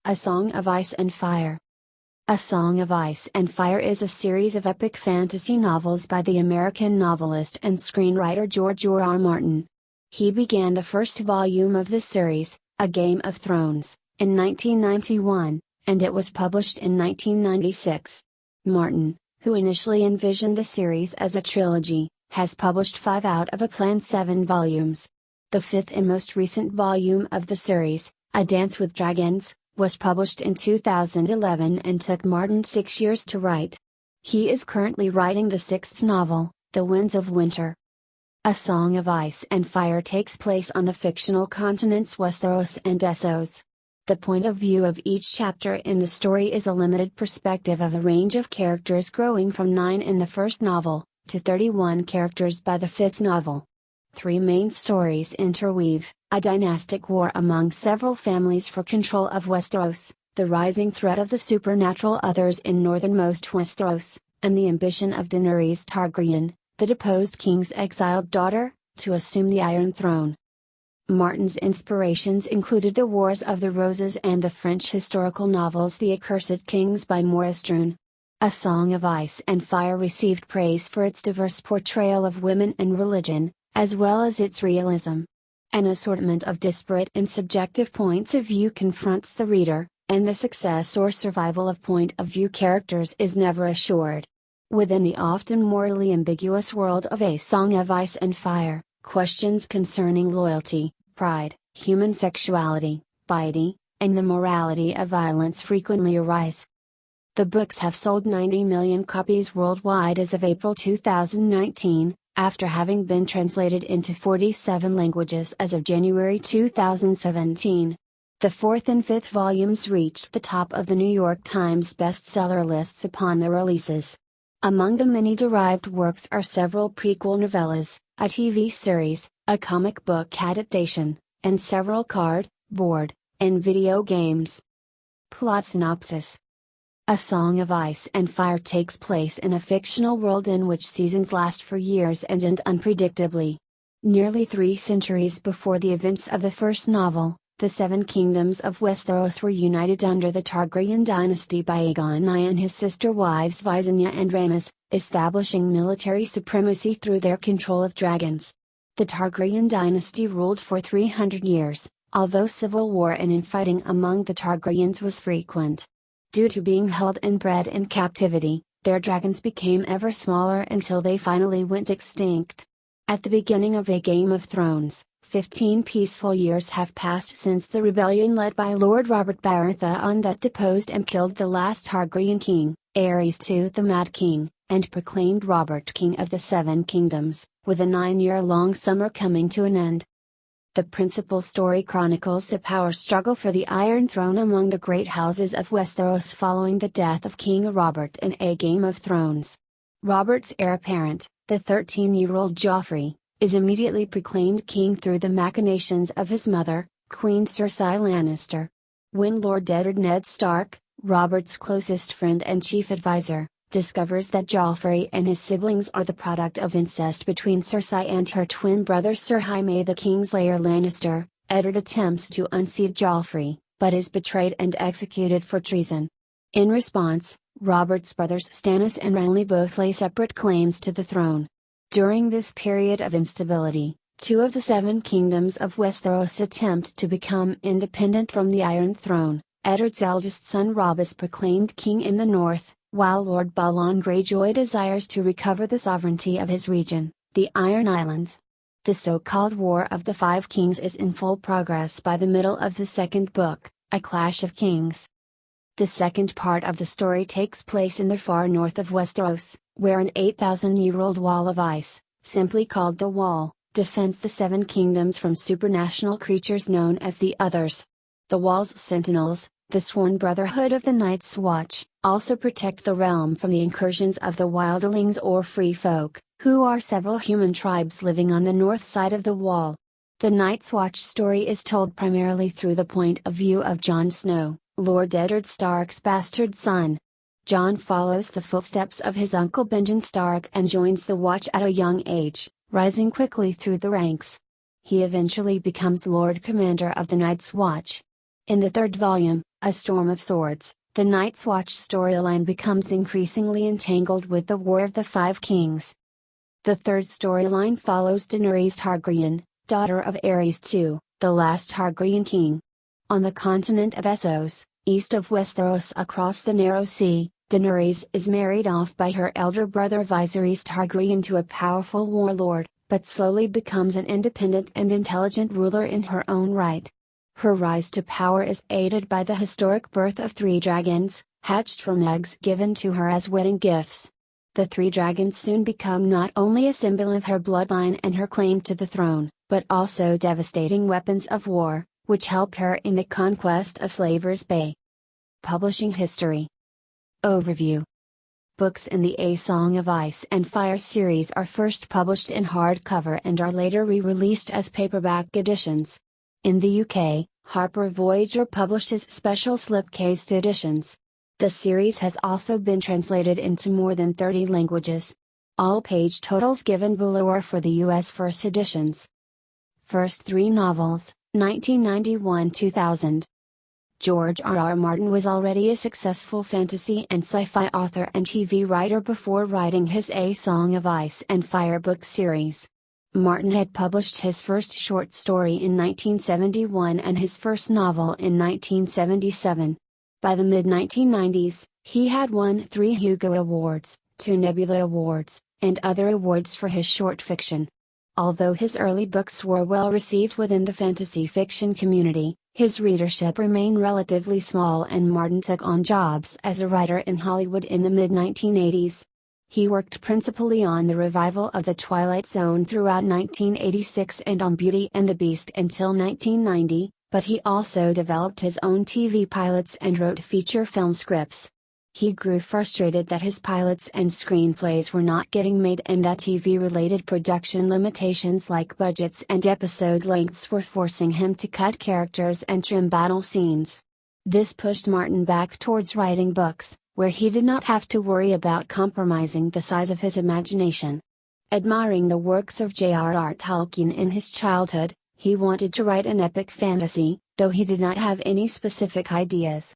A Song of Ice and Fire. A Song of Ice and Fire is a series of epic fantasy novels by the American novelist and screenwriter George R. Martin. He began the first volume of the series, A Game of Thrones, in 1991, and it was published in 1996. Martin, who initially envisioned the series as a trilogy, has published 5 out of a planned 7 volumes. The 5th and most recent volume of the series, A Dance with Dragons, was published in 2011 and took Martin 6 years to write. He is currently writing the 6th novel, The Winds of Winter. A Song of Ice and Fire takes place on the fictional continents Westeros and Essos. The point of view of each chapter in the story is a limited perspective of a range of characters growing from 9 in the first novel, to 31 characters by the 5th novel. 3 main stories interweave: a dynastic war among several families for control of Westeros, the rising threat of the supernatural others in northernmost Westeros, and the ambition of Daenerys Targaryen, the deposed king's exiled daughter, to assume the Iron Throne. Martin's inspirations included The Wars of the Roses and the French historical novels The Accursed Kings by Maurice Druon. A Song of Ice and Fire received praise for its diverse portrayal of women and religion, as well as its realism. An assortment of disparate and subjective points of view confronts the reader, and the success or survival of point of view characters is never assured. Within the often morally ambiguous world of A Song of Ice and Fire, questions concerning loyalty, pride, human sexuality, piety, and the morality of violence frequently arise. The books have sold 90 million copies worldwide as of April 2019, after having been translated into 47 languages as of January 2017. The 4th and 5th volumes reached the top of the New York Times bestseller lists upon their releases. Among the many derived works are several prequel novellas, a TV series, a comic book adaptation, and several card, board, and video games. Plot synopsis. A Song of Ice and Fire takes place in a fictional world in which seasons last for years and end unpredictably. Nearly 3 centuries before the events of the first novel, the 7 kingdoms of Westeros were united under the Targaryen dynasty by Aegon I and his sister wives Visenya and Rhaenys, establishing military supremacy through their control of dragons. The Targaryen dynasty ruled for 300 years, although civil war and infighting among the Targaryens was frequent. Due to being held and bred in captivity, their dragons became ever smaller until they finally went extinct. At the beginning of A Game of Thrones, 15 peaceful years have passed since the rebellion led by Lord Robert Baratheon that deposed and killed the last Targaryen king, Aerys II the Mad King, and proclaimed Robert King of the 7 Kingdoms, with a 9-year-long summer coming to an end. The principal story chronicles the power struggle for the Iron Throne among the great houses of Westeros following the death of King Robert in A Game of Thrones. Robert's heir apparent, the 13-year-old Joffrey, is immediately proclaimed king through the machinations of his mother, Queen Cersei Lannister. When Lord Eddard Ned Stark, Robert's closest friend and chief advisor, discovers that Joffrey and his siblings are the product of incest between Cersei and her twin brother Sir Jaime the Kingslayer Lannister, Eddard attempts to unseat Joffrey, but is betrayed and executed for treason. In response, Robert's brothers Stannis and Renly both lay separate claims to the throne. During this period of instability, 2 of the 7 kingdoms of Westeros attempt to become independent from the Iron Throne. Eddard's eldest son Robb is proclaimed king in the north, while Lord Balon Greyjoy desires to recover the sovereignty of his region, the Iron Islands. The so-called War of the 5 Kings is in full progress by the middle of the 2nd book, A Clash of Kings. The second part of the story takes place in the far north of Westeros, where an 8,000-year-old wall of ice, simply called the Wall, defends the 7 kingdoms from supernatural creatures known as the Others. The Wall's sentinels, the sworn Brotherhood of the Night's Watch, also protect the realm from the incursions of the Wildlings or Free Folk, who are several human tribes living on the north side of the Wall. The Night's Watch story is told primarily through the point of view of Jon Snow, Lord Eddard Stark's bastard son. Jon follows the footsteps of his uncle Benjen Stark and joins the Watch at a young age, rising quickly through the ranks. He eventually becomes Lord Commander of the Night's Watch. In the 3rd volume, A Storm of Swords, the Night's Watch storyline becomes increasingly entangled with the War of the Five Kings. The third storyline follows Daenerys Targaryen, daughter of Aerys II, the last Targaryen king. On the continent of Essos, east of Westeros across the Narrow Sea, Daenerys is married off by her elder brother Viserys Targaryen to a powerful warlord, but slowly becomes an independent and intelligent ruler in her own right. Her rise to power is aided by the historic birth of three dragons, hatched from eggs given to her as wedding gifts. The three dragons soon become not only a symbol of her bloodline and her claim to the throne, but also devastating weapons of war, which helped her in the conquest of Slaver's Bay. Publishing history. Overview. Books in the A Song of Ice and Fire series are first published in hardcover and are later re-released as paperback editions. In the UK, Harper Voyager publishes special slipcased editions. The series has also been translated into more than 30 languages. All page totals given below are for the US first editions. First three novels, 1991-2000. George R.R. Martin was already a successful fantasy and sci-fi author and TV writer before writing his A Song of Ice and Fire book series. Martin had published his first short story in 1971 and his first novel in 1977. By the mid-1990s, he had won 3 Hugo Awards, 2 Nebula Awards, and other awards for his short fiction. Although his early books were well received within the fantasy fiction community, his readership remained relatively small and Martin took on jobs as a writer in Hollywood in the mid-1980s. He worked principally on the revival of The Twilight Zone throughout 1986 and on Beauty and the Beast until 1990, but he also developed his own TV pilots and wrote feature film scripts. He grew frustrated that his pilots and screenplays were not getting made and that TV-related production limitations like budgets and episode lengths were forcing him to cut characters and trim battle scenes. This pushed Martin back towards writing books, where he did not have to worry about compromising the size of his imagination. Admiring the works of J.R.R. Tolkien in his childhood, he wanted to write an epic fantasy, though he did not have any specific ideas.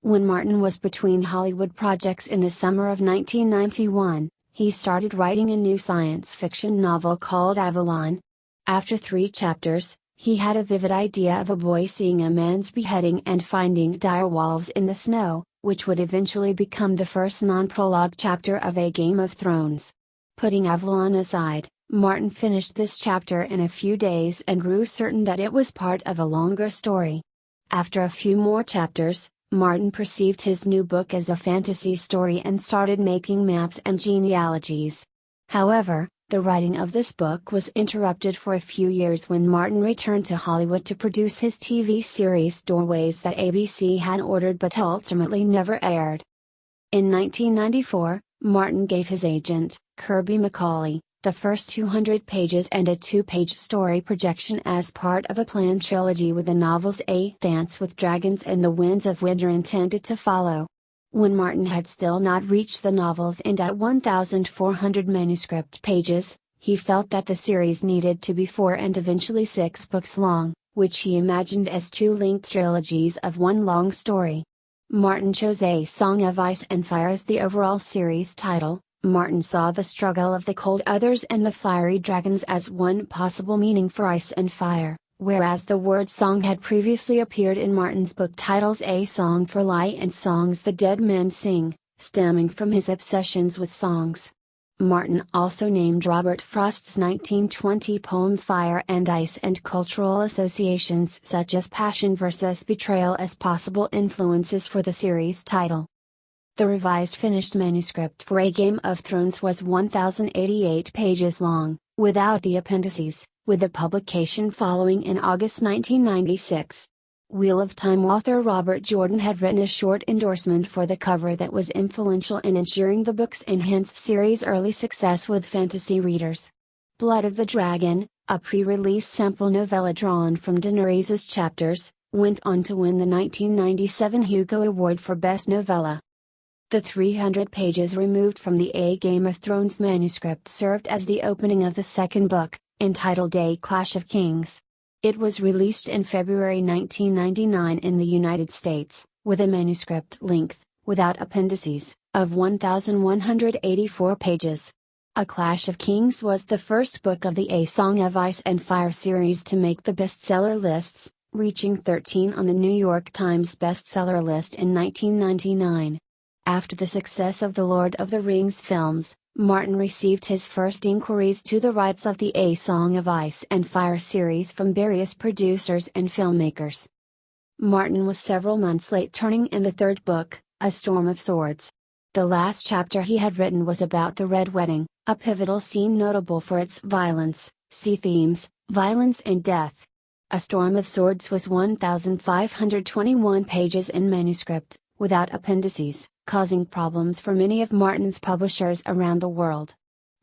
When Martin was between Hollywood projects in the summer of 1991, he started writing a new science fiction novel called Avalon. After 3 chapters, he had a vivid idea of a boy seeing a man's beheading and finding dire wolves in the snow, which would eventually become the first non-prologue chapter of A Game of Thrones. Putting Avalon aside, Martin finished this chapter in a few days and grew certain that it was part of a longer story. After a few more chapters, Martin perceived his new book as a fantasy story and started making maps and genealogies. However, the writing of this book was interrupted for a few years when Martin returned to Hollywood to produce his TV series Doorways that ABC had ordered but ultimately never aired. In 1994, Martin gave his agent, Kirby McCauley, the first 200 pages and a 2-page story projection as part of a planned trilogy with the novels A Dance with Dragons and The Winds of Winter intended to follow. When Martin had still not reached the novel's end at 1,400 manuscript pages, he felt that the series needed to be 4 and eventually 6 books long, which he imagined as 2 linked trilogies of one long story. Martin chose A Song of Ice and Fire as the overall series title. Martin saw the struggle of the Cold Others and the Fiery Dragons as one possible meaning for ice and fire, whereas the word song had previously appeared in Martin's book titles A Song for Light and Songs the Dead Men Sing, stemming from his obsessions with songs. Martin also named Robert Frost's 1920 poem Fire and Ice and cultural associations such as passion versus betrayal as possible influences for the series title. The revised finished manuscript for A Game of Thrones was 1,088 pages long, without the appendices, with the publication following in August 1996. Wheel of Time author Robert Jordan had written a short endorsement for the cover that was influential in ensuring the book's enhanced series' early success with fantasy readers. Blood of the Dragon, a pre-release sample novella drawn from Daenerys' chapters, went on to win the 1997 Hugo Award for Best Novella. The 300 pages removed from the A Game of Thrones manuscript served as the opening of the second book, entitled A Clash of Kings. It was released in February 1999 in the United States, with a manuscript length, without appendices, of 1,184 pages. A Clash of Kings was the first book of the A Song of Ice and Fire series to make the bestseller lists, reaching 13 on the New York Times bestseller list in 1999. After the success of the Lord of the Rings films, Martin received his first inquiries to the rights of the A Song of Ice and Fire series from various producers and filmmakers. Martin was several months late turning in the third book, A Storm of Swords. The last chapter he had written was about the Red Wedding, a pivotal scene notable for its violence, sea themes, violence and death. A Storm of Swords was 1,521 pages in manuscript, without appendices, causing problems for many of Martin's publishers around the world.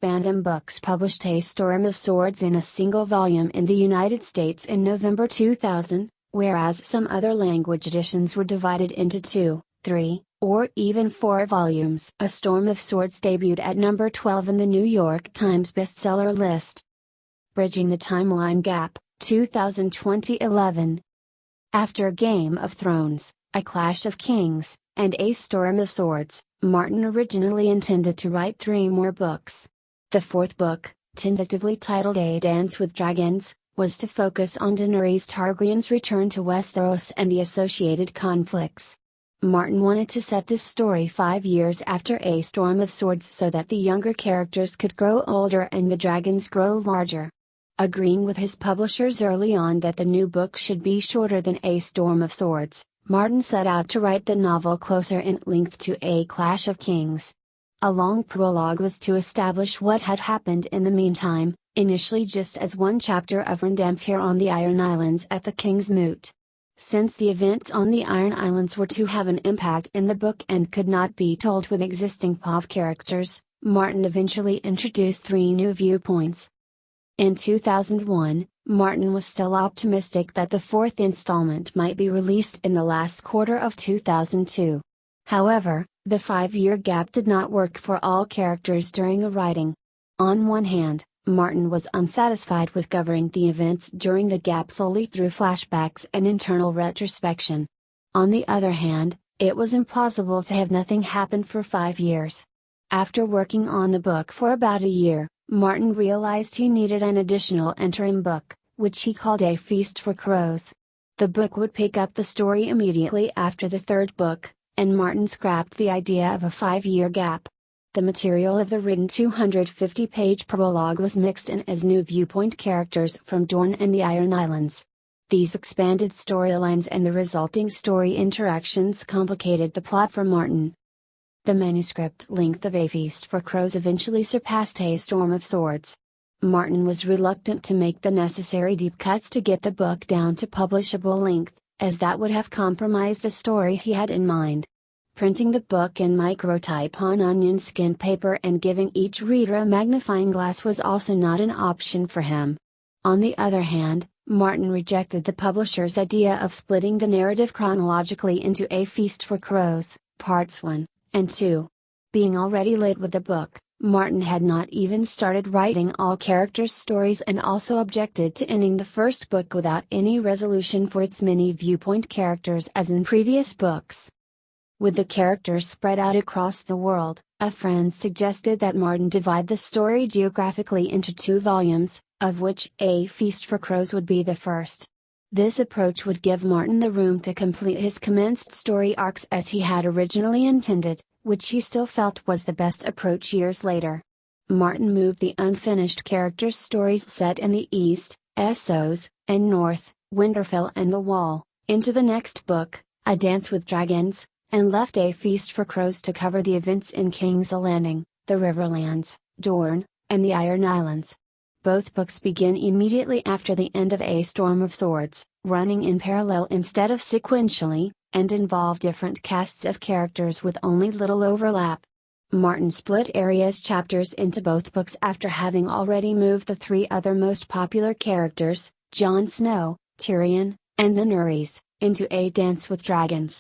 Bantam Books published A Storm of Swords in a single volume in the United States in November 2000, whereas some other language editions were divided into 2, 3, or even 4 volumes. A Storm of Swords debuted at number 12 in the New York Times bestseller list. Bridging the Timeline Gap, 2011. After Game of Thrones, A Clash of Kings, and A Storm of Swords, Martin originally intended to write 3 more books. The fourth book, tentatively titled A Dance with Dragons, was to focus on Daenerys Targaryen's return to Westeros and the associated conflicts. Martin wanted to set this story 5 years after A Storm of Swords so that the younger characters could grow older and the dragons grow larger. Agreeing with his publishers early on that the new book should be shorter than A Storm of Swords, Martin set out to write the novel closer in length to A Clash of Kings. A long prologue was to establish what had happened in the meantime, initially just as one chapter of Randamfir on the Iron Islands at the King's Moot. Since the events on the Iron Islands were to have an impact in the book and could not be told with existing POV characters, Martin eventually introduced 3 new viewpoints. In 2001, Martin was still optimistic that the 4th installment might be released in the last quarter of 2002. However, the 5-year gap did not work for all characters during a writing. On one hand, Martin was unsatisfied with covering the events during the gap solely through flashbacks and internal retrospection. On the other hand, it was impossible to have nothing happen for 5 years. After working on the book for about a year, Martin realized he needed an additional interim book, which he called A Feast for Crows. The book would pick up the story immediately after the third book, and Martin scrapped the idea of a 5-year gap. The material of the written 250-page prologue was mixed in as new viewpoint characters from Dorne and the Iron Islands. These expanded storylines and the resulting story interactions complicated the plot for Martin. The manuscript length of A Feast for Crows eventually surpassed A Storm of Swords. Martin was reluctant to make the necessary deep cuts to get the book down to publishable length, as that would have compromised the story he had in mind. Printing the book in microtype on onion skin paper and giving each reader a magnifying glass was also not an option for him. On the other hand, Martin rejected the publisher's idea of splitting the narrative chronologically into A Feast for Crows, Parts 1 and 2. Being already late with the book, Martin had not even started writing all characters' stories and also objected to ending the first book without any resolution for its many viewpoint characters as in previous books. With the characters spread out across the world, a friend suggested that Martin divide the story geographically into 2 volumes, of which A Feast for Crows would be the first. This approach would give Martin the room to complete his commenced story arcs as he had originally intended, which he still felt was the best approach years later. Martin moved the unfinished characters' stories set in the East, Essos, and North, Winterfell and the Wall, into the next book, A Dance with Dragons, and left A Feast for Crows to cover the events in King's Landing, the Riverlands, Dorne, and the Iron Islands. Both books begin immediately after the end of A Storm of Swords, running in parallel instead of sequentially, and involve different casts of characters with only little overlap. Martin split Arya's chapters into both books after having already moved the 3 other most popular characters, Jon Snow, Tyrion, and Daenerys, into A Dance with Dragons.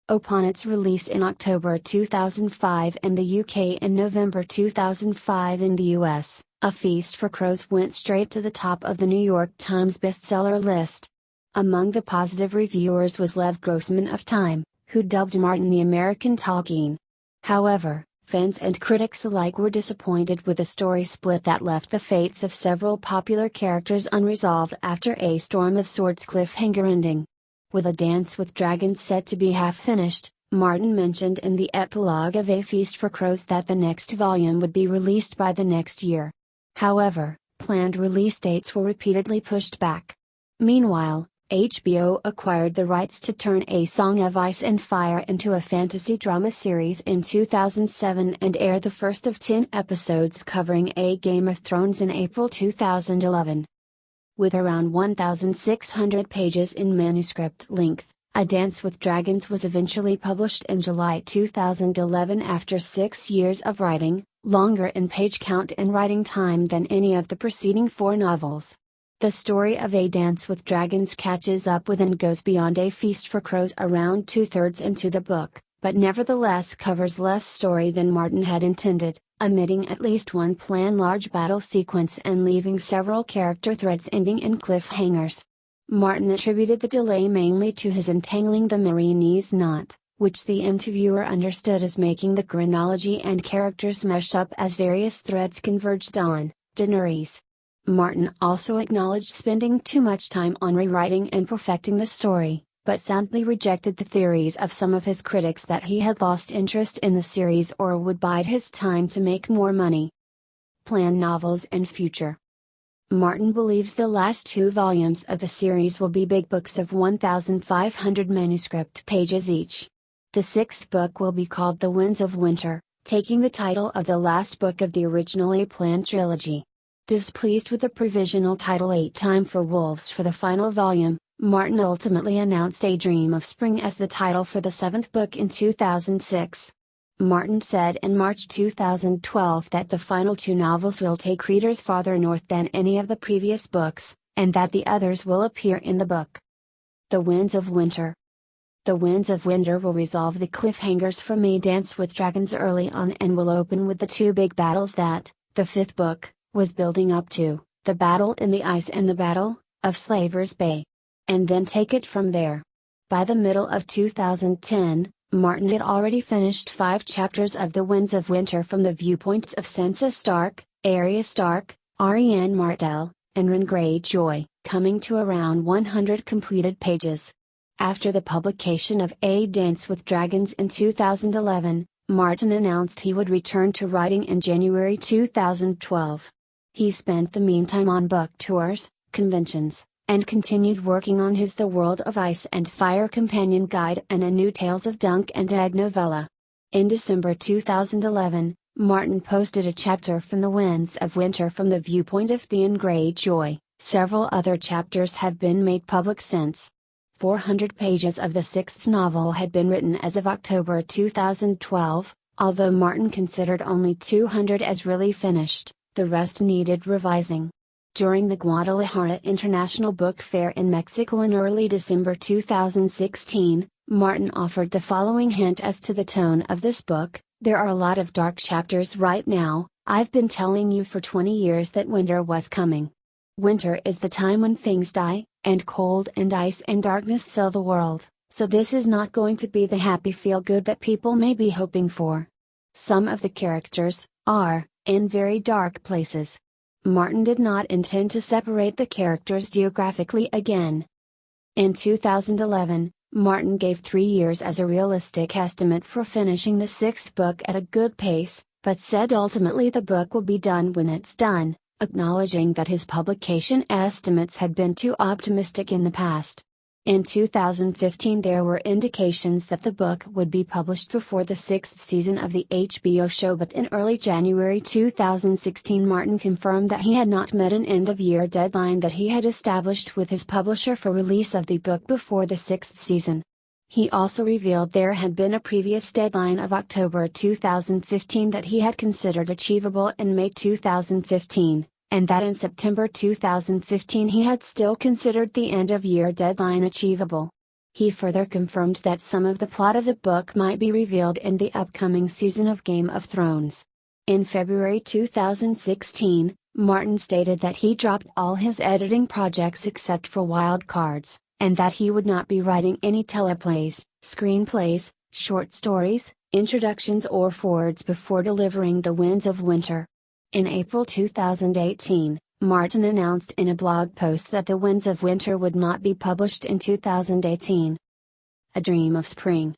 Upon its release in October 2005 in the UK and November 2005 in the US, A Feast for Crows went straight to the top of the New York Times bestseller list. Among the positive reviewers was Lev Grossman of Time, who dubbed Martin the American Tolkien. However, fans and critics alike were disappointed with a story split that left the fates of several popular characters unresolved after a Storm of Swords cliffhanger ending. With A Dance with Dragons set to be half finished, Martin mentioned in the epilogue of A Feast for Crows that the next volume would be released by the next year. However, planned release dates were repeatedly pushed back. Meanwhile, HBO acquired the rights to turn A Song of Ice and Fire into a fantasy drama series in 2007 and aired the first of 10 episodes covering A Game of Thrones in April 2011. With around 1,600 pages in manuscript length, A Dance with Dragons was eventually published in July 2011 after 6 years of writing, longer in page count and writing time than any of the preceding 4 novels. The story of A Dance with Dragons catches up with and goes beyond A Feast for Crows around 2/3 into the book, but nevertheless covers less story than Martin had intended, omitting at least one planned large battle sequence and leaving several character threads ending in cliffhangers. Martin attributed the delay mainly to his untangling the Marinese knot, which the interviewer understood as making the chronology and characters mesh up as various threads converged on Daenerys. Martin also acknowledged spending too much time on rewriting and perfecting the story, but soundly rejected the theories of some of his critics that he had lost interest in the series or would bide his time to make more money. Planned novels and future. Martin believes the last 2 volumes of the series will be big books of 1,500 manuscript pages each. The 6th book will be called The Winds of Winter, taking the title of the last book of the originally planned trilogy. Displeased with the provisional title A Time for Wolves for the final volume, Martin ultimately announced A Dream of Spring as the title for the 7th book in 2006. Martin said in March 2012 that the final 2 novels will take readers farther north than any of the previous books, and that the others will appear in the book. The Winds of Winter. The Winds of Winter will resolve the cliffhangers from A Dance with Dragons early on and will open with the 2 big battles that, the 5th book, was building up to, the Battle in the Ice and the Battle of Slaver's Bay. And then take it from there. By the middle of 2010, Martin had already finished 5 chapters of The Winds of Winter from the viewpoints of Sansa Stark, Arya Stark, Arianne Martell, and Ren Greyjoy, coming to around 100 completed pages. After the publication of A Dance with Dragons in 2011, Martin announced he would return to writing in January 2012. He spent the meantime on book tours, conventions, and continued working on his The World of Ice and Fire companion guide and a new Tales of Dunk and Egg novella. In December 2011, Martin posted a chapter from The Winds of Winter from the viewpoint of Theon Greyjoy. Several other chapters have been made public since. 400 pages of the 6th novel had been written as of October 2012, although Martin considered only 200 as really finished. The rest needed revising. During the Guadalajara International Book Fair in Mexico in early December 2016, Martin offered the following hint as to the tone of this book: "There are a lot of dark chapters right now. I've been telling you for 20 years that winter was coming. Winter is the time when things die, and cold and ice and darkness fill the world, so this is not going to be the happy feel-good that people may be hoping for. Some of the characters are in very dark places." Martin did not intend to separate the characters geographically again. In 2011, Martin gave 3 years as a realistic estimate for finishing the 6th book at a good pace, but said ultimately the book will be done when it's done, acknowledging that his publication estimates had been too optimistic in the past. In 2015 there were indications that the book would be published before the 6th season of the HBO show, but in early January 2016 Martin confirmed that he had not met an end-of-year deadline that he had established with his publisher for release of the book before the 6th season. He also revealed there had been a previous deadline of October 2015 that he had considered achievable in May 2015. And that in September 2015 he had still considered the end-of-year deadline achievable. He further confirmed that some of the plot of the book might be revealed in the upcoming season of Game of Thrones. In February 2016, Martin stated that he dropped all his editing projects except for Wild Cards, and that he would not be writing any teleplays, screenplays, short stories, introductions or forewords before delivering The Winds of Winter. In April 2018, Martin announced in a blog post that The Winds of Winter would not be published in 2018. A Dream of Spring.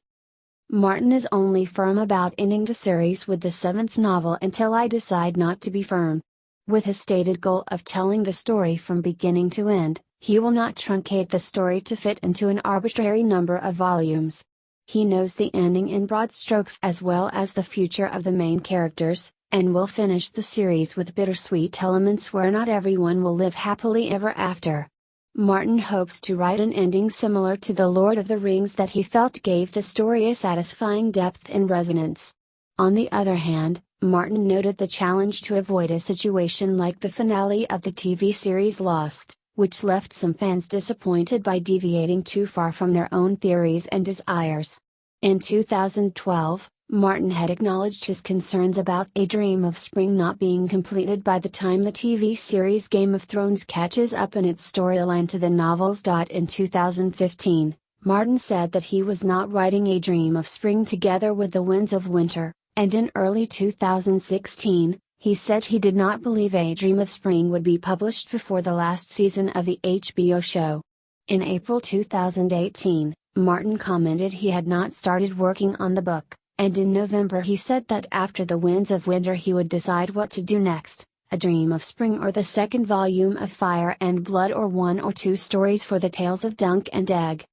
Martin is only firm about ending the series with the 7th novel until I decide not to be firm. With his stated goal of telling the story from beginning to end, he will not truncate the story to fit into an arbitrary number of volumes. He knows the ending in broad strokes as well as the future of the main characters, and will finish the series with bittersweet elements where not everyone will live happily ever after. Martin hopes to write an ending similar to The Lord of the Rings that he felt gave the story a satisfying depth and resonance. On the other hand, Martin noted the challenge to avoid a situation like the finale of the TV series Lost, which left some fans disappointed by deviating too far from their own theories and desires. In 2012, Martin had acknowledged his concerns about A Dream of Spring not being completed by the time the TV series Game of Thrones catches up in its storyline to the novels. In 2015, Martin said that he was not writing A Dream of Spring together with The Winds of Winter, and in early 2016, he said he did not believe A Dream of Spring would be published before the last season of the HBO show. In April 2018, Martin commented he had not started working on the book, and in November he said that after The Winds of Winter he would decide what to do next, A Dream of Spring or the second volume of Fire and Blood or one or two stories for the Tales of Dunk and Egg.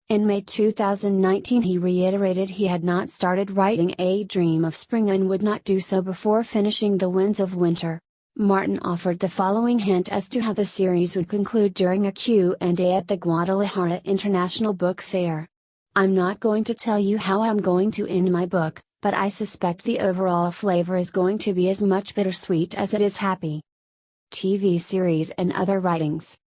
In May 2019 he reiterated he had not started writing A Dream of Spring and would not do so before finishing The Winds of Winter. Martin offered the following hint as to how the series would conclude during a Q&A at the Guadalajara International Book Fair. "I'm not going to tell you how I'm going to end my book, but I suspect the overall flavor is going to be as much bittersweet as it is happy." TV series and other writings.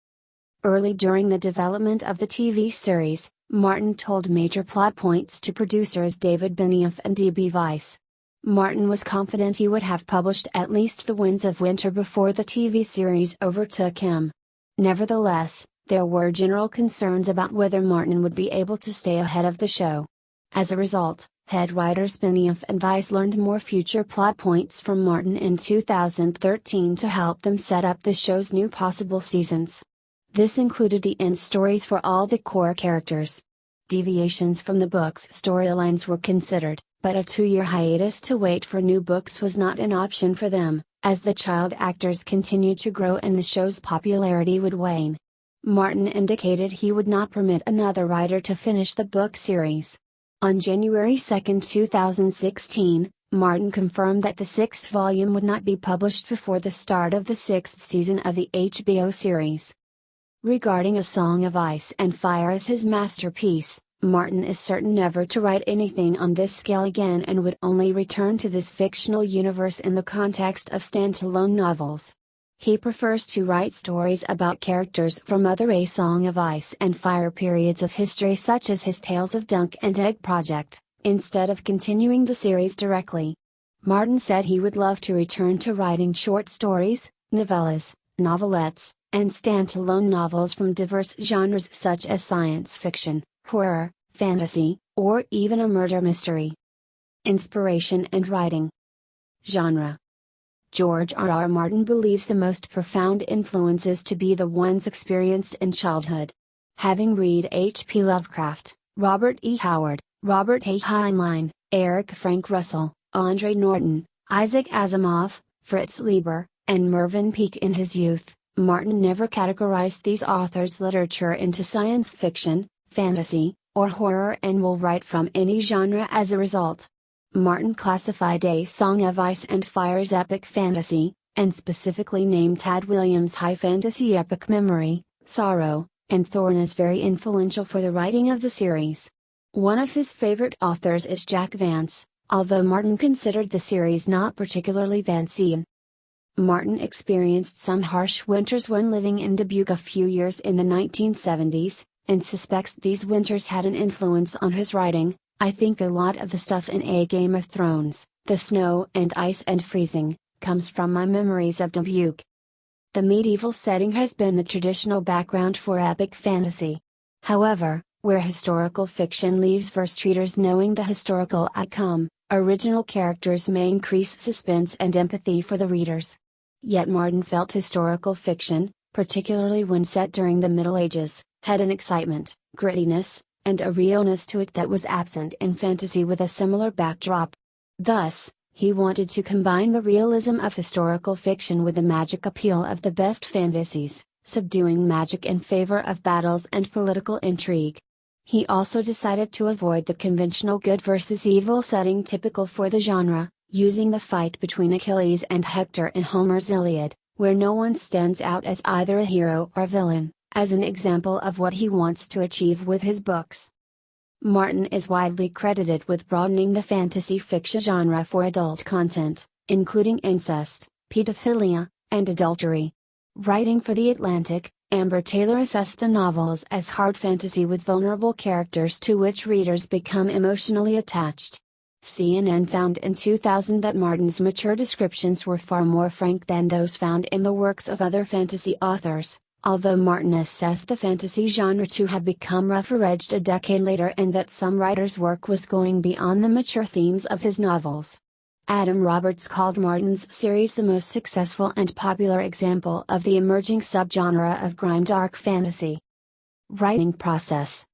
Early during the development of the TV series, Martin told major plot points to producers David Benioff and D.B. Weiss. Martin was confident he would have published at least The Winds of Winter before the TV series overtook him. Nevertheless, there were general concerns about whether Martin would be able to stay ahead of the show. As a result, head writers Benioff and Weiss learned more future plot points from Martin in 2013 to help them set up the show's new possible seasons. This included the end stories for all the core characters. Deviations from the book's storylines were considered, but a 2-year hiatus to wait for new books was not an option for them, as the child actors continued to grow and the show's popularity would wane. Martin indicated he would not permit another writer to finish the book series. On January 2, 2016, Martin confirmed that the 6th volume would not be published before the start of the 6th season of the HBO series. Regarding A Song of Ice and Fire as his masterpiece, Martin is certain never to write anything on this scale again and would only return to this fictional universe in the context of standalone novels. He prefers to write stories about characters from other A Song of Ice and Fire periods of history such as his Tales of Dunk and Egg project, instead of continuing the series directly. Martin said he would love to return to writing short stories, novellas, novelettes, and standalone novels from diverse genres such as science fiction, horror, fantasy, or even a murder mystery. Inspiration and writing. Genre. George R. R. Martin believes the most profound influences to be the ones experienced in childhood. Having read H.P. Lovecraft, Robert E. Howard, Robert A. Heinlein, Eric Frank Russell, Andre Norton, Isaac Asimov, Fritz Leiber, and Mervyn Peake in his youth, Martin never categorized these authors' literature into science fiction, fantasy, or horror and will write from any genre as a result. Martin classified A Song of Ice and Fire as epic fantasy, and specifically named Tad Williams' high fantasy epic Memory, Sorrow, and Thorn as very influential for the writing of the series. One of his favorite authors is Jack Vance, although Martin considered the series not particularly Vancian. Martin experienced some harsh winters when living in Dubuque a few years in the 1970s, and suspects these winters had an influence on his writing. "I think a lot of the stuff in A Game of Thrones, the snow and ice and freezing, comes from my memories of Dubuque." The medieval setting has been the traditional background for epic fantasy. However, where historical fiction leaves first readers knowing the historical outcome, original characters may increase suspense and empathy for the readers. Yet Martin felt historical fiction, particularly when set during the Middle Ages, had an excitement, grittiness, and a realness to it that was absent in fantasy with a similar backdrop. Thus, he wanted to combine the realism of historical fiction with the magic appeal of the best fantasies, subduing magic in favor of battles and political intrigue. He also decided to avoid the conventional good versus evil setting typical for the genre, using the fight between Achilles and Hector in Homer's Iliad, where no one stands out as either a hero or villain, as an example of what he wants to achieve with his books. Martin is widely credited with broadening the fantasy fiction genre for adult content, including incest, pedophilia, and adultery. Writing for The Atlantic, Amber Taylor assessed the novels as hard fantasy with vulnerable characters to which readers become emotionally attached. CNN found in 2000 that Martin's mature descriptions were far more frank than those found in the works of other fantasy authors, although Martin assessed the fantasy genre to have become rougher-edged a decade later and that some writers' work was going beyond the mature themes of his novels. Adam Roberts called Martin's series the most successful and popular example of the emerging subgenre of grimdark fantasy. Writing process.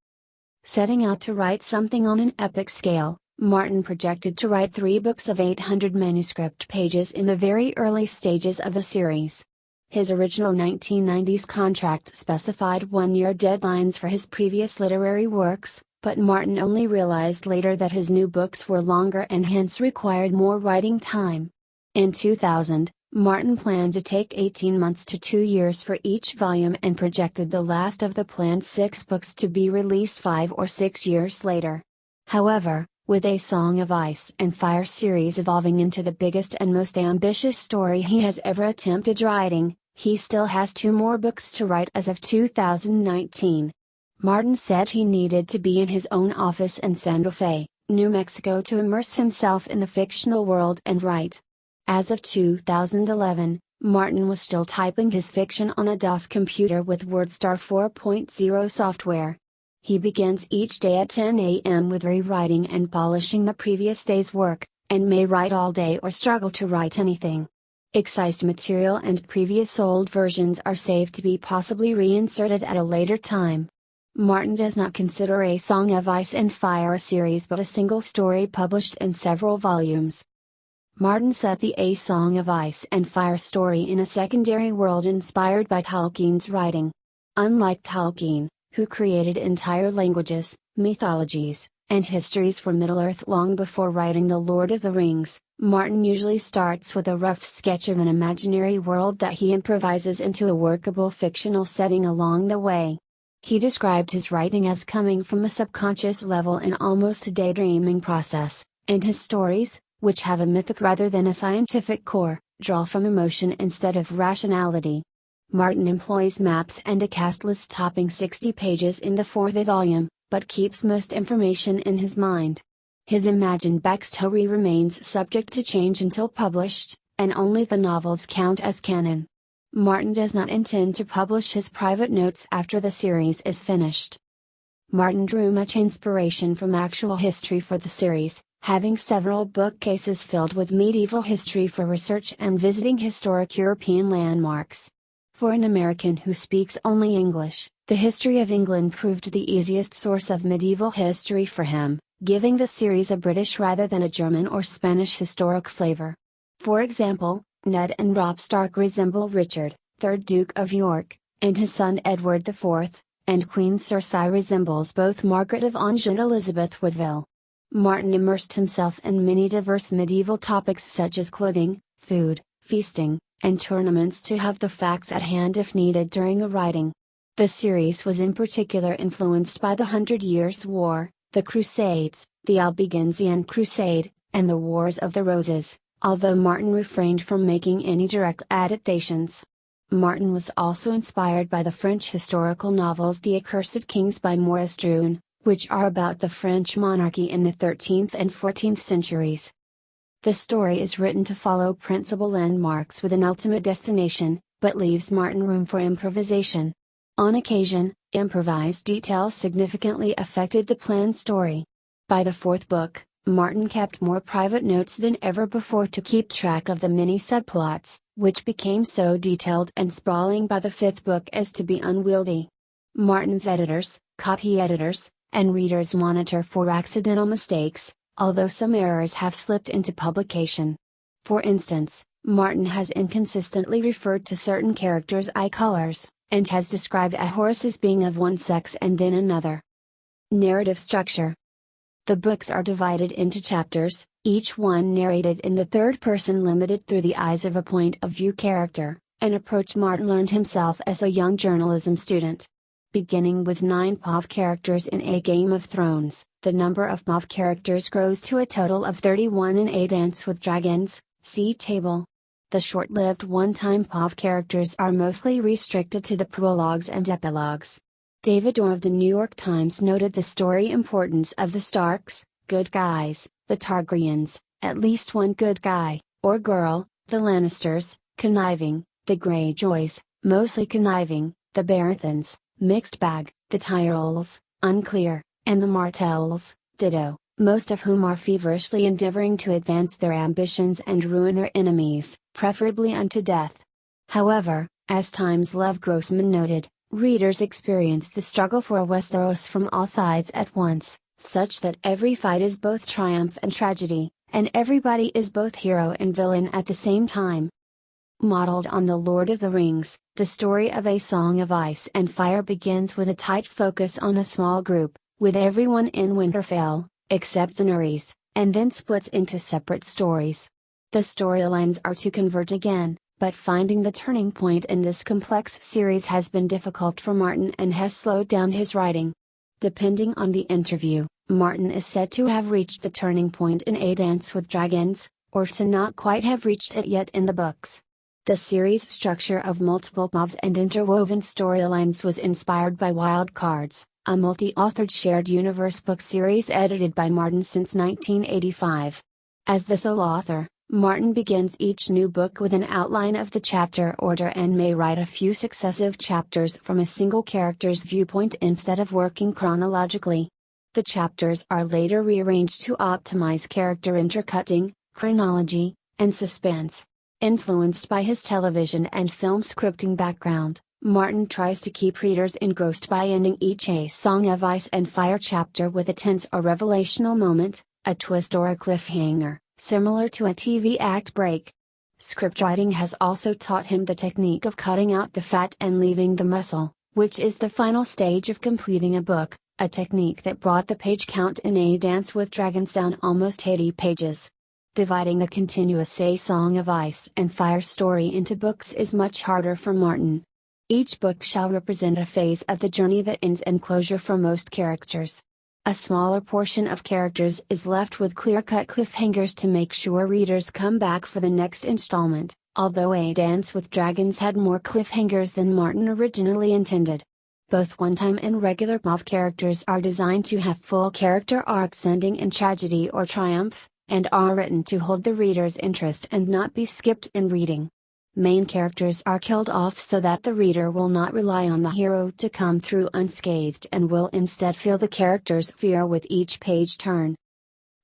Setting out to write something on an epic scale, Martin projected to write 3 books of 800 manuscript pages in the very early stages of the series. His original 1990s contract specified 1-year deadlines for his previous literary works, but Martin only realized later that his new books were longer and hence required more writing time. In 2000, Martin planned to take 18 months to 2 years for each volume and projected the last of the planned 6 books to be released 5 or 6 years later. However, with A Song of Ice and Fire series evolving into the biggest and most ambitious story he has ever attempted writing, he still has 2 more books to write as of 2019. Martin said he needed to be in his own office in Santa Fe, New Mexico to immerse himself in the fictional world and write. As of 2011, Martin was still typing his fiction on a DOS computer with WordStar 4.0 software. He begins each day at 10 a.m. with rewriting and polishing the previous day's work, and may write all day or struggle to write anything. Excised material and previous old versions are saved to be possibly reinserted at a later time. Martin does not consider A Song of Ice and Fire a series but a single story published in several volumes. Martin set the A Song of Ice and Fire story in a secondary world inspired by Tolkien's writing. Unlike Tolkien, who created entire languages, mythologies, and histories for Middle-earth long before writing The Lord of the Rings, Martin usually starts with a rough sketch of an imaginary world that he improvises into a workable fictional setting along the way. He described his writing as coming from a subconscious level and almost a daydreaming process, and his stories, which have a mythic rather than a scientific core, draw from emotion instead of rationality. Martin employs maps and a cast list topping 60 pages in the 4th volume, but keeps most information in his mind. His imagined backstory remains subject to change until published, and only the novels count as canon. Martin does not intend to publish his private notes after the series is finished. Martin drew much inspiration from actual history for the series, having several bookcases filled with medieval history for research and visiting historic European landmarks. For an American who speaks only English, the history of England proved the easiest source of medieval history for him, giving the series a British rather than a German or Spanish historic flavor. For example, Ned and Robb Stark resemble Richard, 3rd Duke of York, and his son Edward IV, and Queen Cersei resembles both Margaret of Anjou and Elizabeth Woodville. Martin immersed himself in many diverse medieval topics such as clothing, food, feasting, and tournaments to have the facts at hand if needed during a writing. The series was in particular influenced by the 100 Years' War, the Crusades, the Albigensian Crusade, and the Wars of the Roses, although Martin refrained from making any direct adaptations. Martin was also inspired by the French historical novels The Accursed Kings by Maurice Druon, which are about the French monarchy in the 13th and 14th centuries. The story is written to follow principal landmarks with an ultimate destination, but leaves Martin room for improvisation. On occasion, improvised details significantly affected the planned story. By the fourth book, Martin kept more private notes than ever before to keep track of the many subplots, which became so detailed and sprawling by the fifth book as to be unwieldy. Martin's editors, copy editors, and readers monitor for accidental mistakes, although some errors have slipped into publication. For instance, Martin has inconsistently referred to certain characters' eye colors, and has described a horse as being of one sex and then another. Narrative structure. The books are divided into chapters, each one narrated in the third person limited through the eyes of a point of view character, an approach Martin learned himself as a young journalism student. Beginning with 9 POV characters in A Game of Thrones, the number of POV characters grows to a total of 31 in A Dance with Dragons, see table. The short-lived one-time POV characters are mostly restricted to the prologues and epilogues. David Orr of the New York Times noted the story importance of the Starks, good guys, the Targaryens, at least one good guy, or girl, the Lannisters, conniving, the Greyjoys, mostly conniving, the Baratheons, mixed bag, the Tyrells, unclear, and the Martells, ditto, most of whom are feverishly endeavoring to advance their ambitions and ruin their enemies, preferably unto death. However, as Times Lev Grossman noted, readers experience the struggle for Westeros from all sides at once, such that every fight is both triumph and tragedy, and everybody is both hero and villain at the same time. Modeled on The Lord of the Rings, the story of A Song of Ice and Fire begins with a tight focus on a small group, with everyone in Winterfell, except Daenerys, and then splits into separate stories. The storylines are to converge again, but finding the turning point in this complex series has been difficult for Martin and has slowed down his writing. Depending on the interview, Martin is said to have reached the turning point in A Dance with Dragons, or to not quite have reached it yet in the books. The series' structure of multiple POVs and interwoven storylines was inspired by Wild Cards, a multi-authored shared universe book series edited by Martin since 1985. As the sole author, Martin begins each new book with an outline of the chapter order and may write a few successive chapters from a single character's viewpoint instead of working chronologically. The chapters are later rearranged to optimize character intercutting, chronology, and suspense. Influenced by his television and film scripting background, Martin tries to keep readers engrossed by ending each A Song of Ice and Fire chapter with a tense or revelational moment, a twist or a cliffhanger, similar to a TV act break. Scriptwriting has also taught him the technique of cutting out the fat and leaving the muscle, which is the final stage of completing a book, a technique that brought the page count in A Dance with Dragons down almost 80 pages. Dividing a continuous A Song of Ice and Fire story into books is much harder for Martin. Each book shall represent a phase of the journey that ends in closure for most characters. A smaller portion of characters is left with clear-cut cliffhangers to make sure readers come back for the next installment, although A Dance with Dragons had more cliffhangers than Martin originally intended. Both one-time and regular POV characters are designed to have full character arcs ending in tragedy or triumph, and are written to hold the reader's interest and not be skipped in reading. Main characters are killed off so that the reader will not rely on the hero to come through unscathed and will instead feel the character's fear with each page turn.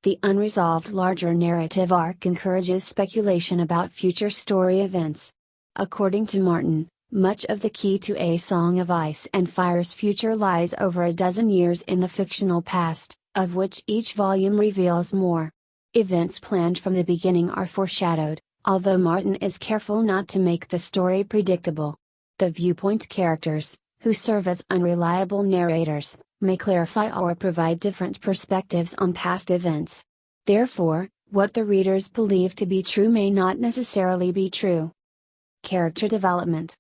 The unresolved larger narrative arc encourages speculation about future story events. According to Martin, much of the key to A Song of Ice and Fire's future lies over a dozen years in the fictional past, of which each volume reveals more. Events planned from the beginning are foreshadowed, although Martin is careful not to make the story predictable. The viewpoint characters, who serve as unreliable narrators, may clarify or provide different perspectives on past events. Therefore, what the readers believe to be true may not necessarily be true. Character development.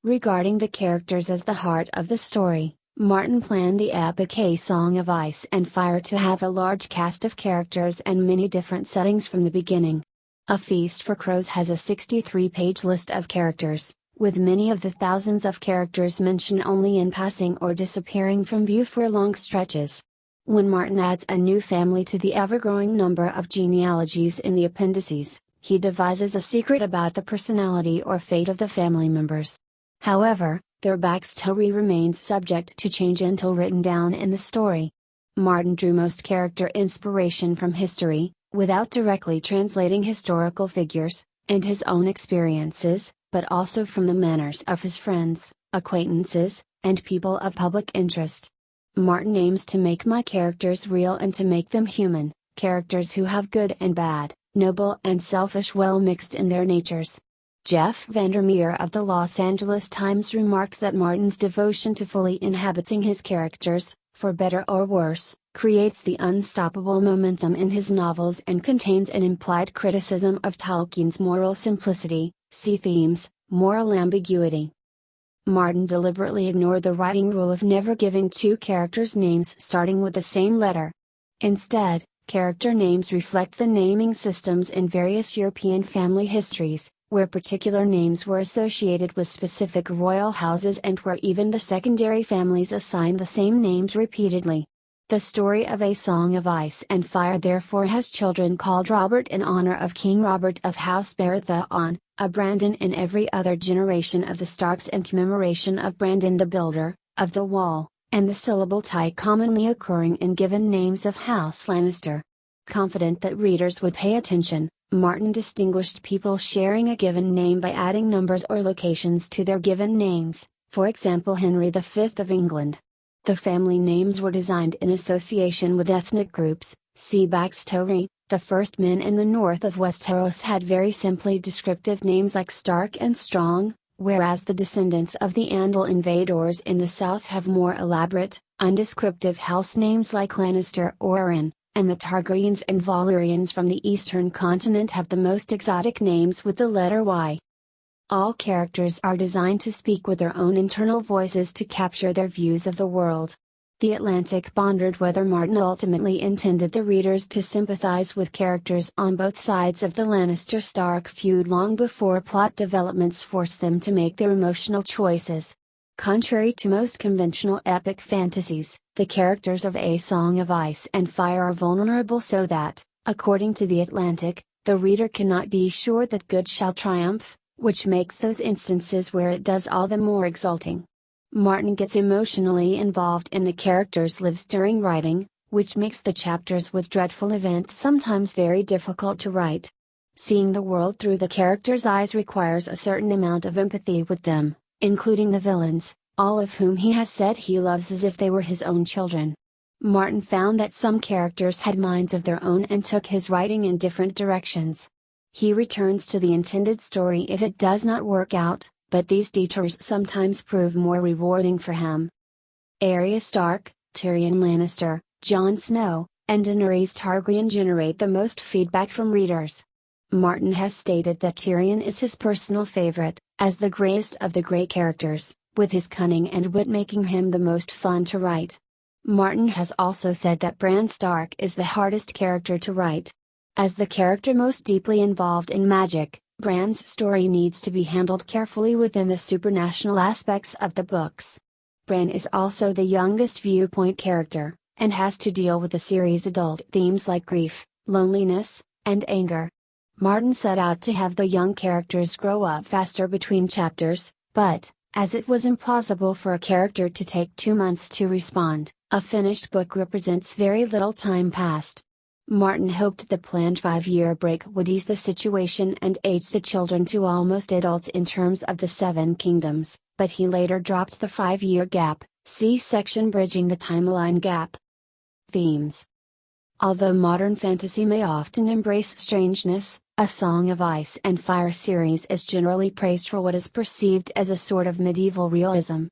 Regarding the characters as the heart of the story, Martin planned the epic A Song of Ice and Fire to have a large cast of characters and many different settings from the beginning. A Feast for Crows has a 63-page list of characters, with many of the thousands of characters mentioned only in passing or disappearing from view for long stretches. When Martin adds a new family to the ever-growing number of genealogies in the appendices, he devises a secret about the personality or fate of the family members. However, their backstory remains subject to change until written down in the story. Martin drew most character inspiration from history, without directly translating historical figures, and his own experiences, but also from the manners of his friends, acquaintances, and people of public interest. Martin aims to make my characters real and to make them human, characters who have good and bad, noble and selfish well mixed in their natures. Jeff Vandermeer of the Los Angeles Times remarked that Martin's devotion to fully inhabiting his characters, for better or worse, creates the unstoppable momentum in his novels and contains an implied criticism of Tolkien's moral simplicity, see themes, moral ambiguity. Martin deliberately ignored the writing rule of never giving two characters names starting with the same letter. Instead, character names reflect the naming systems in various European family histories, where particular names were associated with specific royal houses and where even the secondary families assigned the same names repeatedly. The story of A Song of Ice and Fire therefore has children called Robert in honor of King Robert of House Baratheon, a Brandon in every other generation of the Starks in commemoration of Brandon the Builder, of the Wall, and the syllable tie commonly occurring in given names of House Lannister. Confident that readers would pay attention, Martin distinguished people sharing a given name by adding numbers or locations to their given names, for example Henry V of England. The family names were designed in association with ethnic groups, see backstory. The first men in the north of Westeros had very simply descriptive names like Stark and Strong, whereas the descendants of the Andal invaders in the south have more elaborate, undescriptive house names like Lannister or Arryn, and the Targaryens and Valyrians from the eastern continent have the most exotic names with the letter Y. All characters are designed to speak with their own internal voices to capture their views of the world. The Atlantic pondered whether Martin ultimately intended the readers to sympathize with characters on both sides of the Lannister-Stark feud long before plot developments forced them to make their emotional choices. Contrary to most conventional epic fantasies, the characters of A Song of Ice and Fire are vulnerable so that, according to The Atlantic, the reader cannot be sure that good shall triumph, which makes those instances where it does all the more exulting. Martin gets emotionally involved in the characters' lives during writing, which makes the chapters with dreadful events sometimes very difficult to write. Seeing the world through the characters' eyes requires a certain amount of empathy with them, including the villains, all of whom he has said he loves as if they were his own children. Martin found that some characters had minds of their own and took his writing in different directions. He returns to the intended story if it does not work out, but these detours sometimes prove more rewarding for him. Arya Stark, Tyrion Lannister, Jon Snow, and Daenerys Targaryen generate the most feedback from readers. Martin has stated that Tyrion is his personal favorite, as the greatest of the great characters, with his cunning and wit making him the most fun to write. Martin has also said that Bran Stark is the hardest character to write. As the character most deeply involved in magic, Bran's story needs to be handled carefully within the supernatural aspects of the books. Bran is also the youngest viewpoint character, and has to deal with the series' adult themes like grief, loneliness, and anger. Martin set out to have the young characters grow up faster between chapters, but, as it was impossible for a character to take 2 months to respond, a finished book represents very little time passed. Martin hoped the planned 5-year break would ease the situation and age the children to almost adults in terms of the 7 kingdoms, but he later dropped the 5-year gap, see section Bridging the Timeline Gap. Themes. Although modern fantasy may often embrace strangeness, A Song of Ice and Fire series is generally praised for what is perceived as a sort of medieval realism.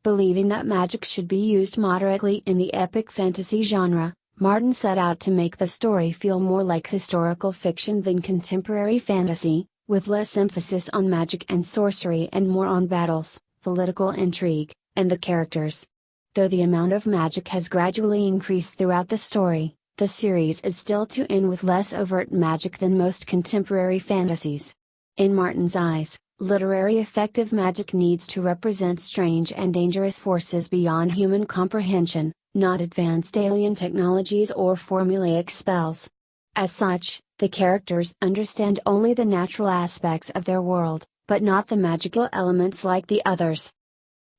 Believing that magic should be used moderately in the epic fantasy genre, Martin set out to make the story feel more like historical fiction than contemporary fantasy, with less emphasis on magic and sorcery and more on battles, political intrigue, and the characters. Though the amount of magic has gradually increased throughout the story, the series is still to end with less overt magic than most contemporary fantasies. In Martin's eyes, literary effective magic needs to represent strange and dangerous forces beyond human comprehension, not advanced alien technologies or formulaic spells. As such, the characters understand only the natural aspects of their world, but not the magical elements like the others.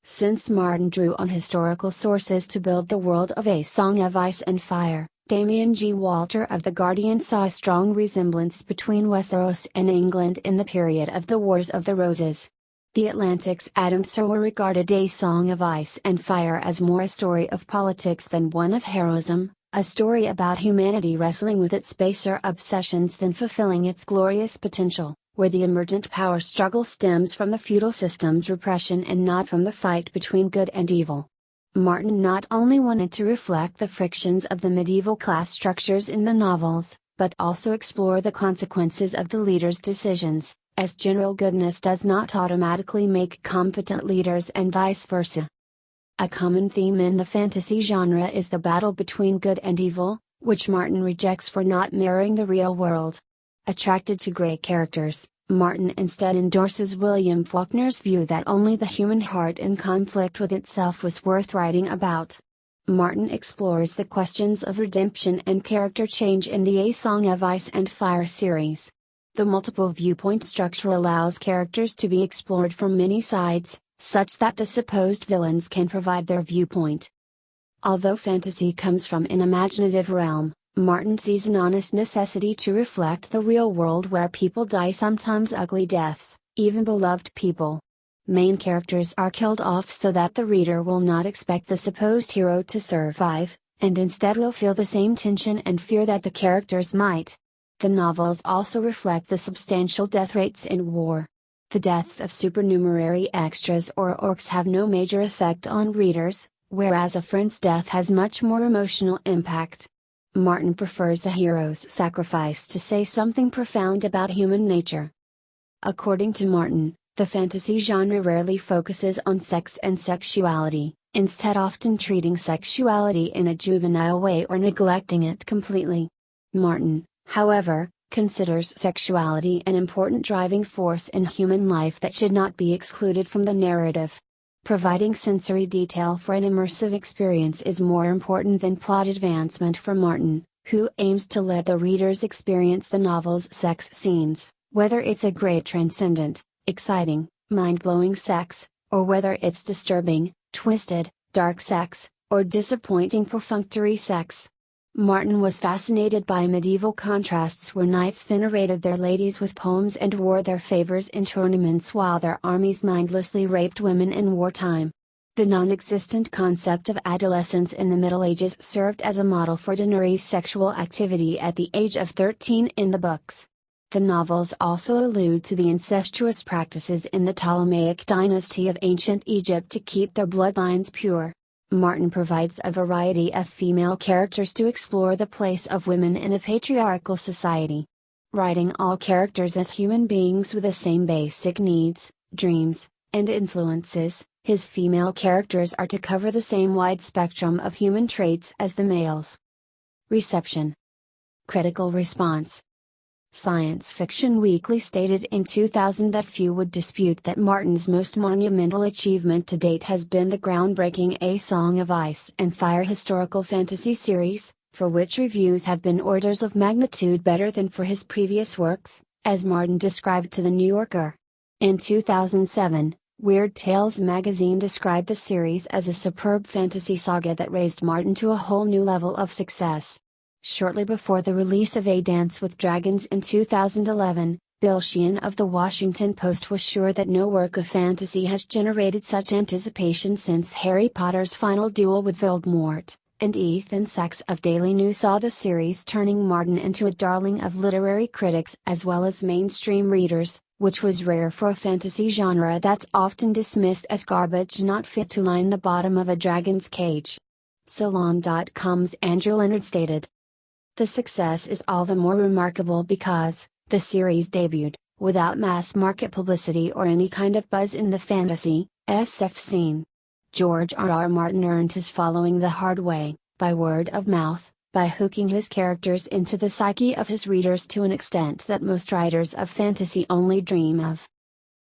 Since Martin drew on historical sources to build the world of A Song of Ice and Fire, Damian G. Walter of The Guardian saw a strong resemblance between Westeros and England in the period of the Wars of the Roses. The Atlantic's Adam Serwer regarded A Song of Ice and Fire as more a story of politics than one of heroism, a story about humanity wrestling with its baser obsessions than fulfilling its glorious potential, where the emergent power struggle stems from the feudal system's repression and not from the fight between good and evil. Martin not only wanted to reflect the frictions of the medieval class structures in the novels, but also explore the consequences of the leader's decisions, as general goodness does not automatically make competent leaders and vice versa. A common theme in the fantasy genre is the battle between good and evil, which Martin rejects for not mirroring the real world. Attracted to great characters, Martin instead endorses William Faulkner's view that only the human heart in conflict with itself was worth writing about. Martin explores the questions of redemption and character change in the A Song of Ice and Fire series. The multiple viewpoint structure allows characters to be explored from many sides, such that the supposed villains can provide their viewpoint. Although fantasy comes from an imaginative realm, Martin sees an honest necessity to reflect the real world where people die, sometimes ugly deaths, even beloved people. Main characters are killed off so that the reader will not expect the supposed hero to survive, and instead will feel the same tension and fear that the characters might. The novels also reflect the substantial death rates in war. The deaths of supernumerary extras or orcs have no major effect on readers, whereas a friend's death has much more emotional impact. Martin prefers a hero's sacrifice to say something profound about human nature. According to Martin, the fantasy genre rarely focuses on sex and sexuality, instead often treating sexuality in a juvenile way or neglecting it completely. Martin, however, considers sexuality an important driving force in human life that should not be excluded from the narrative. Providing sensory detail for an immersive experience is more important than plot advancement for Martin, who aims to let the readers experience the novel's sex scenes, whether it's a great transcendent, exciting, mind-blowing sex, or whether it's disturbing, twisted, dark sex, or disappointing perfunctory sex. Martin was fascinated by medieval contrasts where knights venerated their ladies with poems and wore their favors in tournaments while their armies mindlessly raped women in wartime. The non-existent concept of adolescence in the Middle Ages served as a model for Daenerys' sexual activity at the age of 13 in the books. The novels also allude to the incestuous practices in the Ptolemaic dynasty of ancient Egypt to keep their bloodlines pure. Martin provides a variety of female characters to explore the place of women in a patriarchal society. Writing all characters as human beings with the same basic needs, dreams, and influences, his female characters are to cover the same wide spectrum of human traits as the males. Reception. Critical response. Science Fiction Weekly stated in 2000 that few would dispute that Martin's most monumental achievement to date has been the groundbreaking A Song of Ice and Fire historical fantasy series, for which reviews have been orders of magnitude better than for his previous works, as Martin described to The New Yorker. In 2007, Weird Tales magazine described the series as a superb fantasy saga that raised Martin to a whole new level of success. Shortly before the release of A Dance with Dragons in 2011, Bill Sheehan of The Washington Post was sure that no work of fantasy has generated such anticipation since Harry Potter's final duel with Voldemort, and Ethan Sachs of Daily News saw the series turning Martin into a darling of literary critics as well as mainstream readers, which was rare for a fantasy genre that's often dismissed as garbage not fit to line the bottom of a dragon's cage. Salon.com's Andrew Leonard stated, "The success is all the more remarkable because, the series debuted, without mass market publicity or any kind of buzz in the fantasy, SF scene. George R.R. Martin earned his following the hard way, by word of mouth, by hooking his characters into the psyche of his readers to an extent that most writers of fantasy only dream of."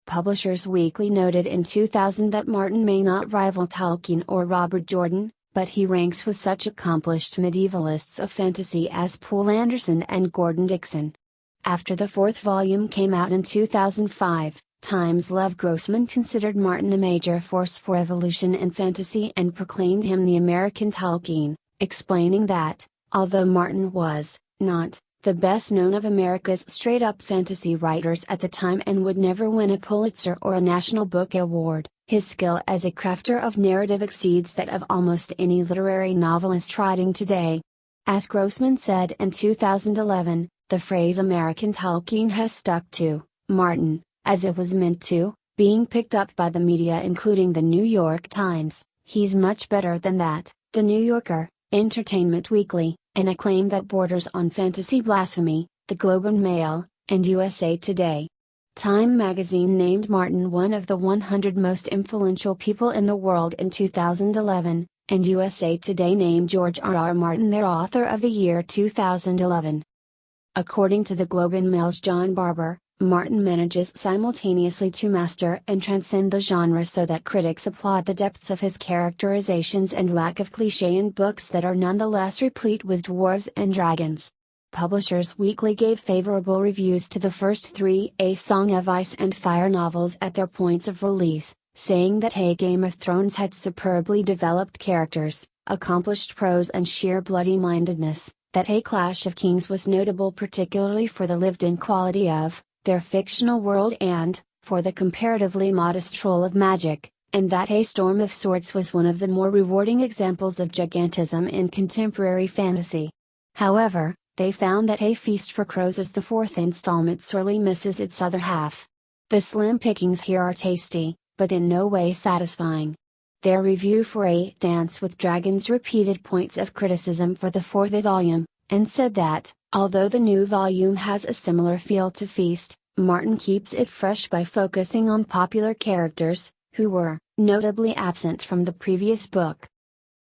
Publishers Weekly noted in 2000 that Martin may not rival Tolkien or Robert Jordan, but he ranks with such accomplished medievalists of fantasy as Poul Anderson and Gordon Dixon. After the fourth volume came out in 2005, Times Lev Grossman considered Martin a major force for evolution in fantasy and proclaimed him the American Tolkien, explaining that, although Martin was, not, the best known of America's straight-up fantasy writers at the time and would never win a Pulitzer or a National Book Award, his skill as a crafter of narrative exceeds that of almost any literary novelist writing today. As Grossman said in 2011, the phrase American Tolkien has stuck to Martin, as it was meant to, being picked up by the media including the New York Times, He's Much Better Than That, The New Yorker, Entertainment Weekly, and a claim that borders on fantasy blasphemy, The Globe and Mail, and USA Today. Time magazine named Martin one of the 100 most influential people in the world in 2011, and USA Today named George R.R. Martin their Author of the Year 2011. According to the Globe and Mail's John Barber, Martin manages simultaneously to master and transcend the genre so that critics applaud the depth of his characterizations and lack of cliché in books that are nonetheless replete with dwarves and dragons. Publishers Weekly gave favorable reviews to the first three A Song of Ice and Fire novels at their points of release, saying that A Game of Thrones had superbly developed characters, accomplished prose and sheer bloody-mindedness, that A Clash of Kings was notable particularly for the lived-in quality of their fictional world and, for the comparatively modest role of magic, and that A Storm of Swords was one of the more rewarding examples of gigantism in contemporary fantasy. However, they found that A Feast for Crows as the fourth installment sorely misses its other half. The slim pickings here are tasty, but in no way satisfying. Their review for A Dance with Dragons repeated points of criticism for the fourth volume, and said that, although the new volume has a similar feel to Feast, Martin keeps it fresh by focusing on popular characters, who were, notably absent from the previous book.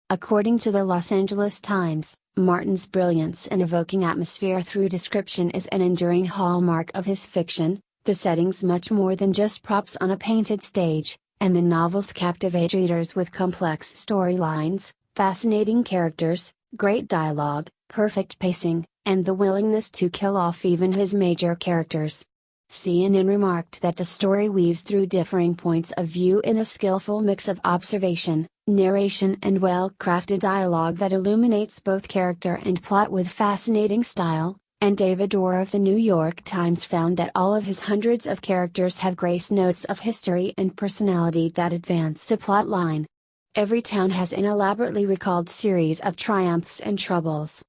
According to the Los Angeles Times, Martin's brilliance in evoking atmosphere through description is an enduring hallmark of his fiction, the setting's much more than just props on a painted stage, and the novels captivate readers with complex storylines, fascinating characters, great dialogue, perfect pacing, and the willingness to kill off even his major characters. CNN remarked that the story weaves through differing points of view in a skillful mix of observation, narration and well-crafted dialogue that illuminates both character and plot with fascinating style, and David Orr of the New York Times found that all of his hundreds of characters have grace notes of history and personality that advance a plot line. Every town has an elaborately recalled series of triumphs and troubles.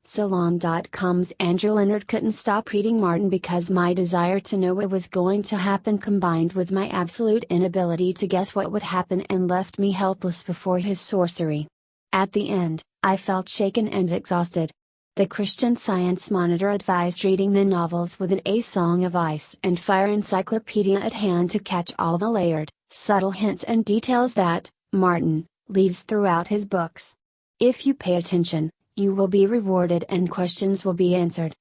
Salon.com's Andrew Leonard couldn't stop reading Martin because my desire to know what was going to happen combined with my absolute inability to guess what would happen and left me helpless before his sorcery. At the end, I felt shaken and exhausted. The Christian Science Monitor advised reading the novels with an A Song of Ice and Fire encyclopedia at hand to catch all the layered, subtle hints and details that Martin leaves throughout his books. If you pay attention, you will be rewarded and questions will be answered.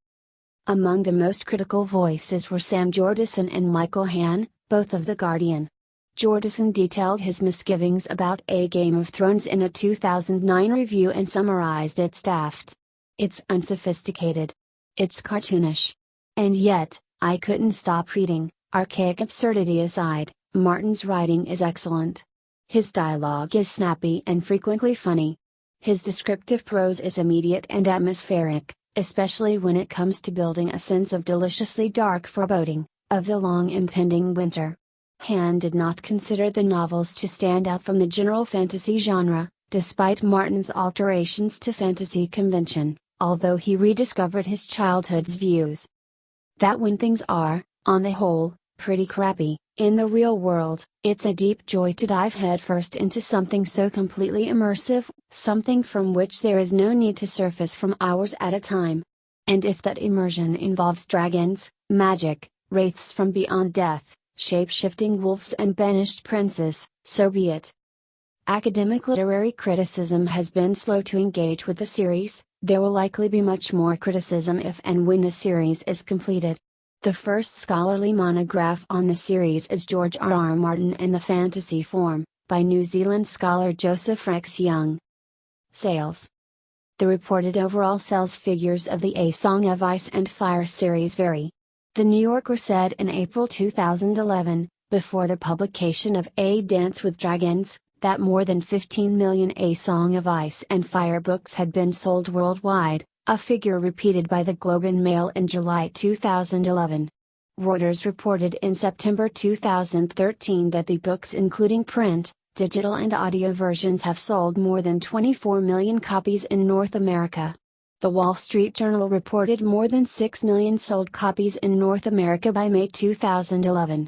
Among the most critical voices were Sam Jordison and Michael Hann, both of The Guardian. Jordison detailed his misgivings about A Game of Thrones in a 2009 review and summarized its daft. It's unsophisticated. It's cartoonish. And yet, I couldn't stop reading. Archaic absurdity aside, Martin's writing is excellent. His dialogue is snappy and frequently funny. His descriptive prose is immediate and atmospheric, especially when it comes to building a sense of deliciously dark foreboding, of the long impending winter. Hann did not consider the novels to stand out from the general fantasy genre, despite Martin's alterations to fantasy convention, although he rediscovered his childhood's views. That when things are, on the whole, pretty crappy, in the real world, it's a deep joy to dive headfirst into something so completely immersive, something from which there is no need to surface from hours at a time. And if that immersion involves dragons, magic, wraiths from beyond death, shape-shifting wolves and banished princes, so be it. Academic literary criticism has been slow to engage with the series. There will likely be much more criticism if and when the series is completed. The first scholarly monograph on the series is George R.R. Martin and the Fantasy Form, by New Zealand scholar Joseph Rex Young. Sales. The reported overall sales figures of the A Song of Ice and Fire series vary. The New Yorker said in April 2011, before the publication of A Dance with Dragons, that more than 15 million A Song of Ice and Fire books had been sold worldwide, a figure repeated by the Globe and Mail in July 2011. Reuters reported in September 2013 that the books, including print, digital and audio versions, have sold more than 24 million copies in North America. The Wall Street Journal reported more than 6 million sold copies in North America by May 2011.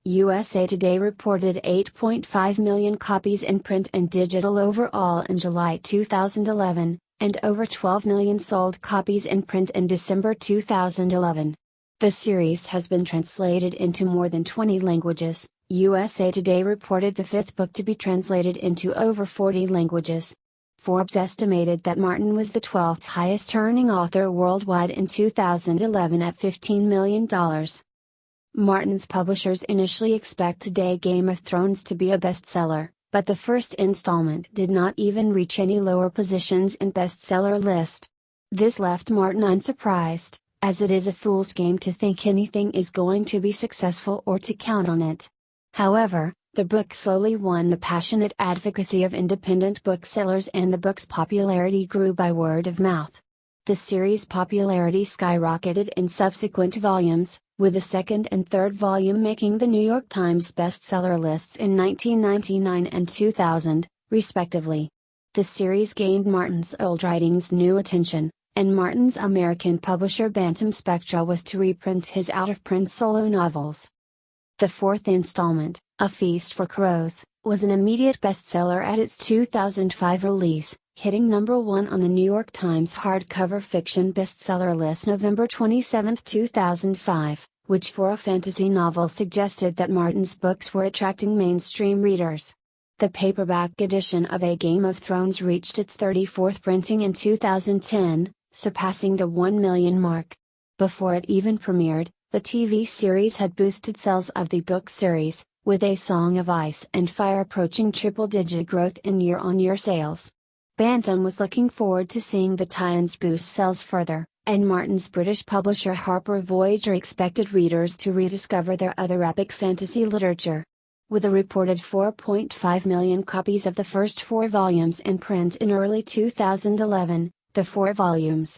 USA Today reported 8.5 million copies in print and digital overall in July 2011, and over 12 million sold copies in print in December 2011. The series has been translated into more than 20 languages. USA Today reported the fifth book to be translated into over 40 languages. Forbes estimated that Martin was the 12th highest earning author worldwide in 2011 at $15 million. Martin's publishers initially expected Game of Thrones to be a bestseller, but the first installment did not even reach any lower positions in bestseller list. This left Martin unsurprised, as it is a fool's game to think anything is going to be successful or to count on it. However, the book slowly won the passionate advocacy of independent booksellers and the book's popularity grew by word of mouth. The series' popularity skyrocketed in subsequent volumes, with the second and third volume making the New York Times bestseller lists in 1999 and 2000, respectively. The series gained Martin's old writings new attention, and Martin's American publisher Bantam Spectra was to reprint his out-of-print solo novels. The fourth installment, A Feast for Crows, was an immediate bestseller at its 2005 release, hitting number 1 on the New York Times hardcover fiction bestseller list November 27, 2005, which for a fantasy novel suggested that Martin's books were attracting mainstream readers. The paperback edition of A Game of Thrones reached its 34th printing in 2010, surpassing the 1 million mark. Before it even premiered, the TV series had boosted sales of the book series, with A Song of Ice and Fire approaching triple-digit growth in year-on-year sales. Bantam was looking forward to seeing the tie-ins boost sales further, and Martin's British publisher Harper Voyager expected readers to rediscover their other epic fantasy literature. With a reported 4.5 million copies of the first 4 volumes in print in early 2011, the 4 volumes,